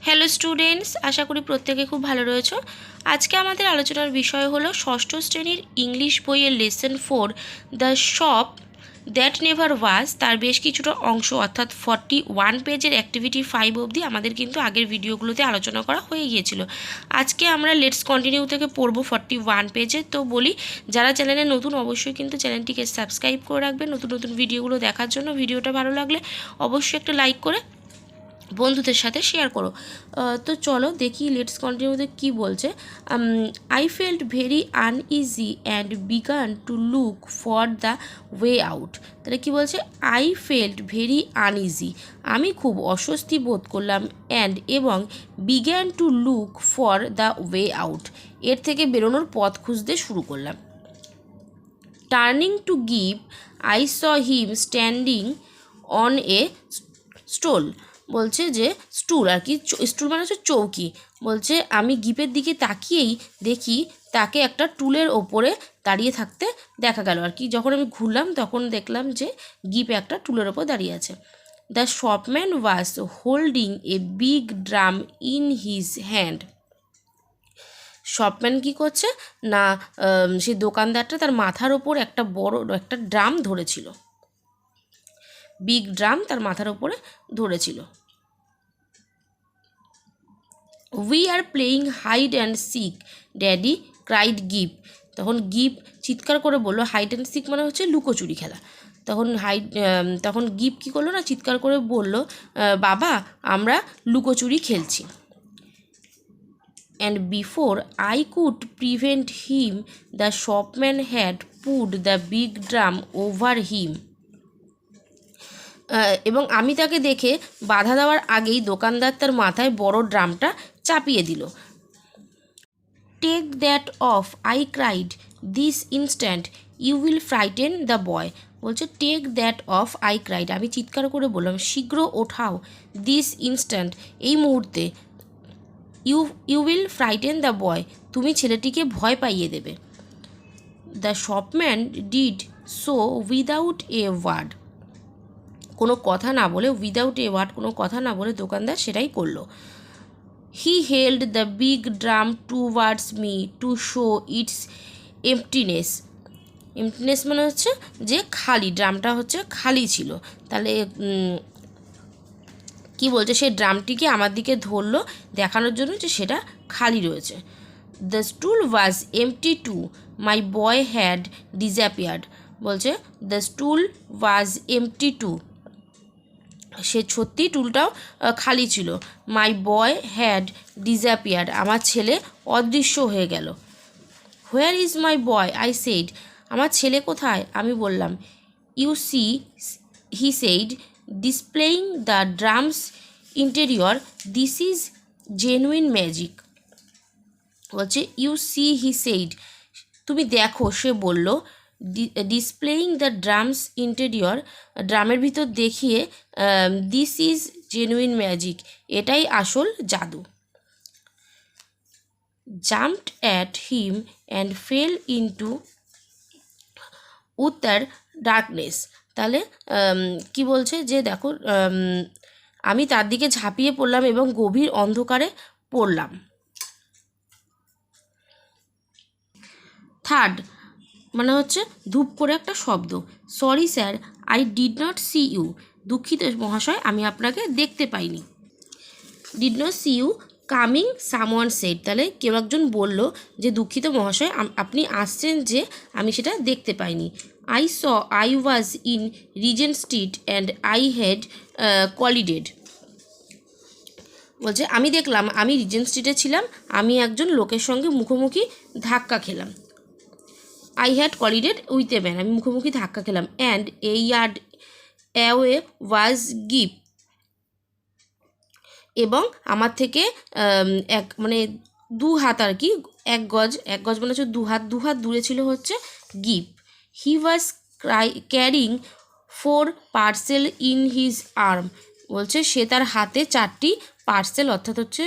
Hello students, আশা করি প্রত্যেকে খুব ভালো রয়েছো। আজকে আমাদের আলোচনার বিষয় হলো ষষ্ঠ শ্রেণীর ইংলিশ বইয়ের lesson 4 the shop that never was, তার বেশ কিছুটা অংশ অর্থাৎ 41 পেজের অ্যাক্টিভিটি 5 অবধি আমাদের কিন্তু আগের ভিডিওগুলোতে আলোচনা করা হয়ে গিয়েছিল। আজকে আমরা লেটস কন্টিনিউ থেকে পড়বো 41 পেজে। তো বলি, যারা চ্যানেলে নতুন অবশ্যই কিন্তু চ্যানেলটিকে সাবস্ক্রাইব করে রাখবেন নতুন নতুন ভিডিওগুলো দেখার জন্য। ভিডিওটা ভালো লাগলে অবশ্যই একটা লাইক করে বন্ধুদের সাথে শেয়ার করো। তো চলো দেখি লেটস কন্টিনিউতে কী বলছে। I felt very uneasy and began to look for the way out. তাহলে কী বলছে? আই ফেল্ট ভেরি আনইজি, আমি খুব অস্বস্তি বোধ করলাম, এবং began to look for the way out, এর থেকে বেরোনোর পথ খুঁজতে শুরু করলাম। Turning to give I saw him standing on a stole. বলছে যে স্টুল, আর কি স্টুল মানে হচ্ছে চৌকি। বলছে আমি গিপের দিকে তাকিয়েই দেখি তাকে একটা টুলের ওপরে দাঁড়িয়ে থাকতে দেখা গেল। আর কি যখন আমি ঘুরলাম তখন দেখলাম যে গিপ একটা টুলের ওপর দাঁড়িয়ে আছে। The shopman was holding a big drum in his hand. Shopman কী করছে না, সেই দোকানদারটা তার মাথার ওপর একটা বড় একটা ড্রাম ধরেছিল। বিগ ড্রাম তার মাথার ওপরে ধরেছিল। We are playing hide and seek daddy cried Gip. তখন গিপ চিৎকার করে বললো, হাইড অ্যান্ড সিক মানে হচ্ছে লুকোচুরি খেলা। তখন গিপ কী করলো না, চিৎকার করে বলল, বাবা আমরা লুকোচুরি খেলছি। And before I could prevent him the shopman had put the big drum over him. এবং আমি তাকে দেখে বাধা দেওয়ার আগেই দোকানদার তার মাথায় বড় ড্রামটা চাপিয়ে দিল। Take that off, I cried, this instant you will frighten the boy. বলছে take that off, I cried, আমি চিৎকার করে বললাম, শীঘ্র ওঠাও, দিস ইনস্ট্যান্ট, এই মুহূর্তে, you will frighten the boy, তুমি ছেলেটিকে ভয় পাইয়ে দেবে। The shopman did so without a word, কোনো কথা না বলে, উইদাউট এ ওয়ার্ড কোনো কথা না বলে দোকানদার সেটাই করলো। He held the big drum towards me to show its emptiness. Emptiness মানে হচ্ছে যে খালি, ড্রামটা হচ্ছে খালি ছিল। তাহলে কি বলছে, সেই ড্রামটিকে আমার দিকে ধরলো দেখানোর জন্য যে সেটা খালি রয়েছে। The stool was empty too, my boy had disappeared. বলছে the stool was empty too, সে সত্যি টুলটাও খালি ছিল। মাই বয় হ্যাড ডিসঅ্যাপিয়ার্ড, আমার ছেলে অদৃশ্য হয়ে গেল। Where is my boy, I said, আমার ছেলে কোথায়, আমি বললাম। You see, he said, displaying the drum's interior, this is genuine magic. বলছে ইউ সি, হি সেইড, তুমি দেখো, সে বলল। ডিসপ্লেইং দ্য ড্রামস ইন্টেরিয়র, ড্রামের ভিতর দেখিয়ে, দিস ইজ জেনুইন ম্যাজিক, এটাই আসল জাদু। Jumped at him and fell into utter darkness. তাহলে কি বলছে যে দেখো, আমি তার দিকে ঝাঁপিয়ে পড়লাম এবং গভীর অন্ধকারে পড়লাম। থার্ড মানে হচ্ছে ধূপ করে একটা শব্দ। Sorry sir, I did not see you, দুঃখিত মহাশয়, আমি আপনাকে দেখতে পাইনি। Did not see you coming, someone said, তাহলে কেউ একজন বলল যে দুঃখিত মহাশয়, আপনি আসছেন যে আমি সেটা দেখতে পাইনি। I was in Regent street and I had collided. বলছে আমি দেখলাম, আমি রিজেন্ট স্ট্রিটে ছিলাম, আমি একজন লোকের সঙ্গে মুখোমুখি ধাক্কা খেলাম। I had collided with a man, আমি মুখোমুখি ধাক্কা খেলাম। And a yard away was give, এবং আমার থেকে মানে 2 হাত, আর কি 1 গজ মানে হচ্ছে 2 হাত দূরে ছিল হচ্ছে give. He was carrying 4 parcel in his arm. বলছে সে তার হাতে 4টি পার্সেল, অর্থাৎ হচ্ছে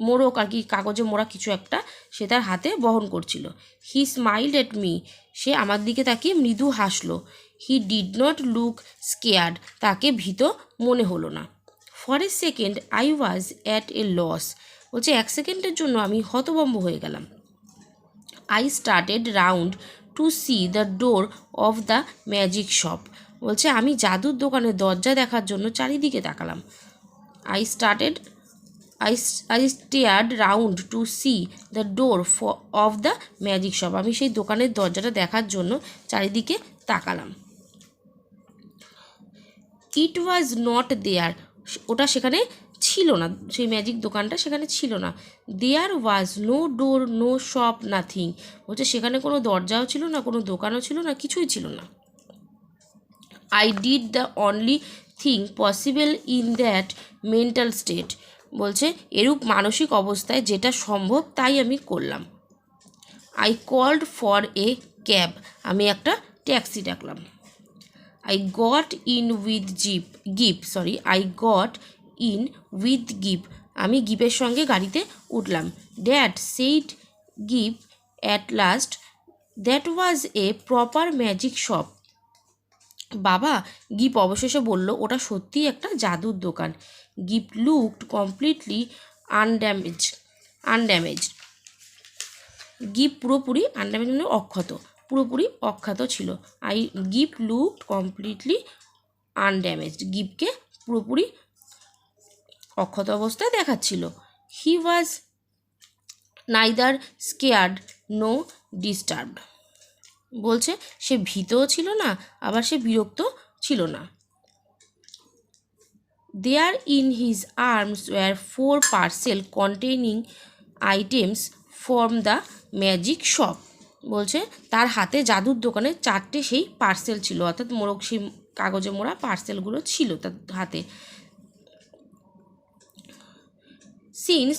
মোড়ক, আর কি কাগজে মোড়া কিছু একটা সে তার হাতে বহন করছিল। হি স্মাইলড এট মি, সে আমার দিকে তাকিয়ে মৃদু হাসলো। He did not look scared, তাকে ভীত মনে হলো না। For a second I was at a loss. বলছে 1 সেকেন্ডের জন্য আমি হতভম্ব হয়ে গেলাম। I started round to see the door of the magic shop. বলছে আমি জাদুর দোকানের দরজা দেখার জন্য চারিদিকে তাকালাম। I stared round to see the door of the magic shop. আমি সেই দোকানের দরজাটা দেখার জন্য চারিদিকে তাকালাম। ইট ওয়াজ নট দেয়ার। ওটা সেখানে ছিল না, সেই ম্যাজিক দোকানটা সেখানে ছিল না। There was no door, no shop, nothing. বলছে সেখানে কোনো দরজাও ছিল না, কোনো দোকানও ছিল না, কিছুই ছিল না। I did the only thing possible in that mental state. বলছে এরূপ মানসিক অবস্থায় যেটা সম্ভব তাই আমি করলাম। I called for a cab. আমি একটা ট্যাক্সি ডাকলাম। I got in with Gip. আমি গিপের সঙ্গে গাড়িতে উঠলাম। Dad said Gip at last that was a proper magic shop. বাবা, গিপ অবশেষে বলল ওটা সত্যিই একটা জাদুর দোকান। গিপ looked completely undamaged. গিপ পুরোপুরি আনড্যামেজ মানে অক্ষত, পুরোপুরি অক্ষত ছিল। গিপ লুকড কমপ্লিটলি আনড্যামেজড। গিপকে পুরোপুরি অক্ষত অবস্থায় দেখাচ্ছিল। হি ওয়াজ নাইদার স্কেয়ার্ড নো ডিস্টার্বড। বলছে সে ভীতও ছিল না, আবার সে বিরক্ত ছিল না। There in his arms were 4 parcel containing items from the magic shop. বলছে তার হাতে জাদুর দোকানে 4টে সেই পার্সেল ছিল, অর্থাৎ সেই কাগজে মোড়া পার্সেলগুলো ছিল তার হাতে। Since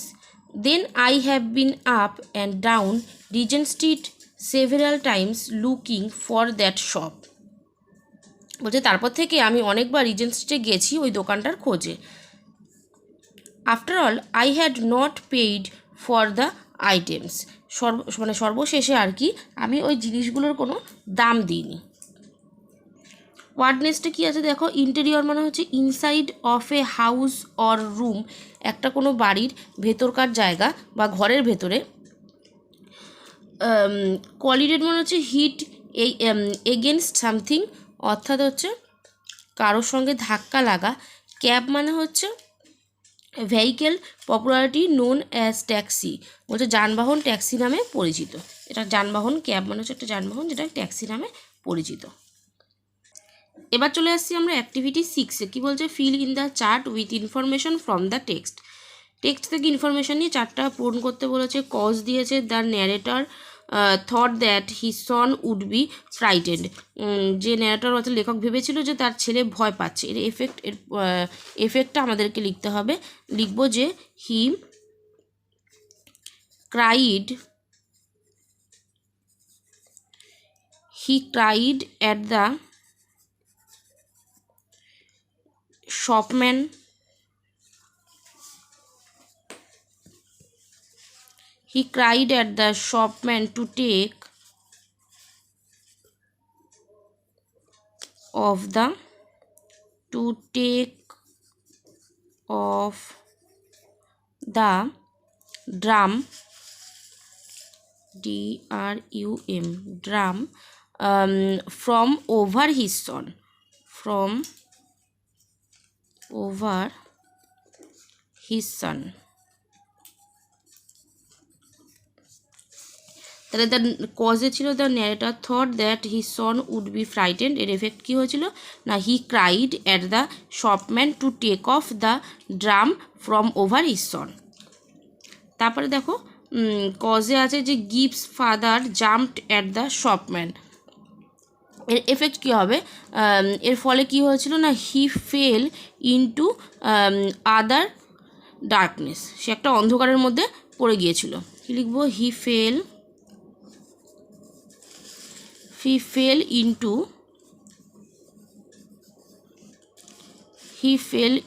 then I have been up and down Regent Street several times looking for that shop. বলছে তারপর থেকে আমি অনেকবার রিজেন্ট স্ট্রিটে গেছি ওই দোকানটার খোঁজে। After all I had not paid for the items. সর্বশেষে আর কি আমি ওই জিনিসগুলোর কোনো দাম দিইনি। ওয়ার্ড নেক্সটে কী আছে দেখো, ইন্টেরিয়র মানে হচ্ছে inside of a house or room, একটা কোনো বাড়ির ভেতরকার জায়গা বা ঘরের ভেতরে। কলিডেড মানে হচ্ছে হিট এগেনস্ট সামথিং, অর্থাৎ হচ্ছে কারোর সঙ্গে ধাক্কা লাগা। ক্যাব মানে হচ্ছে vehicle popularity known as taxi. বলছে যানবাহন ট্যাক্সি নামে পরিচিত। এটা যানবাহন, ক্যাব মানে হচ্ছে একটা যানবাহন যেটা ট্যাক্সি নামে পরিচিত। এবার চলে আসছি আমরা অ্যাক্টিভিটি 6-এ। কী বলছে, fill in the chart with information from the text. Text থেকে ইনফরমেশান নিয়ে চারটা পূরণ করতে বলেছে। কজ দিয়েছে the narrator thought that his son would be frightened. যে ন্যারেটর অর্থাৎ লেখক ভেবেছিল যে তার ছেলে ভয় পাচ্ছে। এর এফেক্টটা আমাদেরকে লিখতে হবে। লিখব যে he cried at the shopman. He cried at the shopman to take off the drum, D-R-U-M, drum, from over his son. তাহলে দ্য কজে ছিল the narrator thought that his son would be frightened. এর effect কী হয়েছিল না, he cried at the shopman to take off the drum from over his son. তারপরে দেখো cause আছে যে গিভস father jumped at the shopman. এর এফেক্ট কী হবে, এর ফলে কী হয়েছিল না, he fell into utter darkness. সে একটা অন্ধকারের মধ্যে পড়ে গিয়েছিল। কি লিখবো, he fell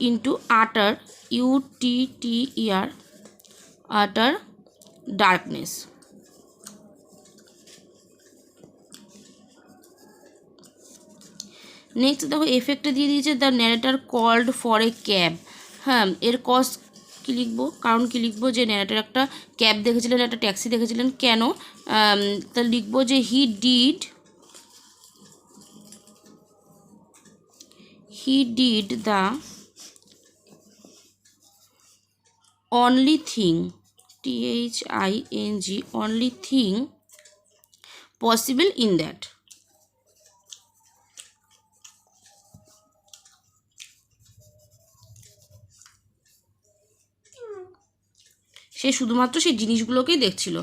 into utter utter darkness. Next দেখো এফেক্টে দিয়ে দিয়েছে the narrator called for a cab. হ্যাঁ, এর কজ কী লিখবো, কারণ কী লিখবো, যে ন্যারেটর একটা ক্যাব দেখেছিলেন, একটা ট্যাক্সি দেখেছিলেন, কেন, তা লিখবো যে he did the only thing, THING, only thing possible in that. সে শুধুমাত্র সেই জিনিসগুলোকেই দেখছিল,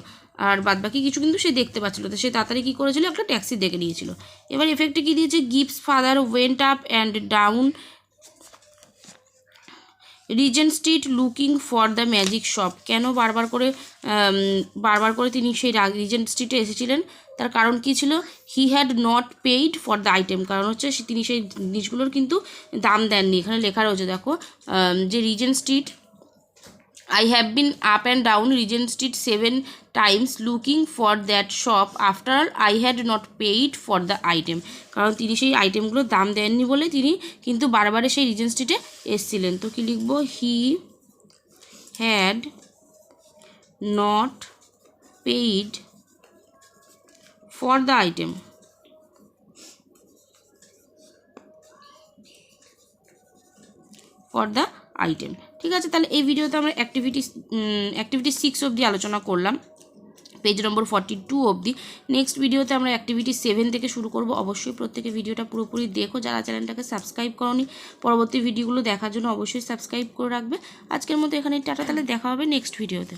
আর বাদবাকি কিছু কিন্তু সে দেখতে পাচ্ছিল, তো সে তাড়াতাড়ি কী করেছিল, একটা ট্যাক্সি দেখে নিয়েছিল। এবার এফেক্টে কী দিয়েছে, gives father went up and down Regent street looking for the magic shop. কেন বারবার করে তিনি সেই রিজেন্ট স্ট্রিটে এসেছিলেন, তার কারণ কী ছিল, he had not paid for the item, কারণ হচ্ছে তিনি সেই জিনিসগুলোর কিন্তু দাম দেননি। এখানে লেখা রয়েছে দেখো, যে Regent street, I have been up and down Regent Street 7 times looking for that shop after I had not paid for the item, কারণ তিনি সেই আইটেমগুলোর দাম দেননি বলে তিনি কিন্তু বারবার সেই রিজেন্ট স্ট্রিটে এসেছিলেন। তো কী লিখবো, he had not paid for the item. For the item. ঠিক আছে, তাহলে এই ভিডিওতে আমরা অ্যাক্টিভিটি 6 অবধি আলোচনা করলাম, পেজ নম্বর 42 অবধি। নেক্সট ভিডিওতে আমরা অ্যাক্টিভিটি 7 থেকে শুরু করব। অবশ্যই প্রত্যেকে ভিডিওটা পুরোপুরি দেখো, যারা চ্যানেলটাকে সাবস্ক্রাইব করোনি, পরবর্তী ভিডিওগুলো দেখার জন্য অবশ্যই সাবস্ক্রাইব করে রাখবে। আজকের মতো এখানে টাটা, তাহলে দেখা হবে নেক্সট ভিডিওতে।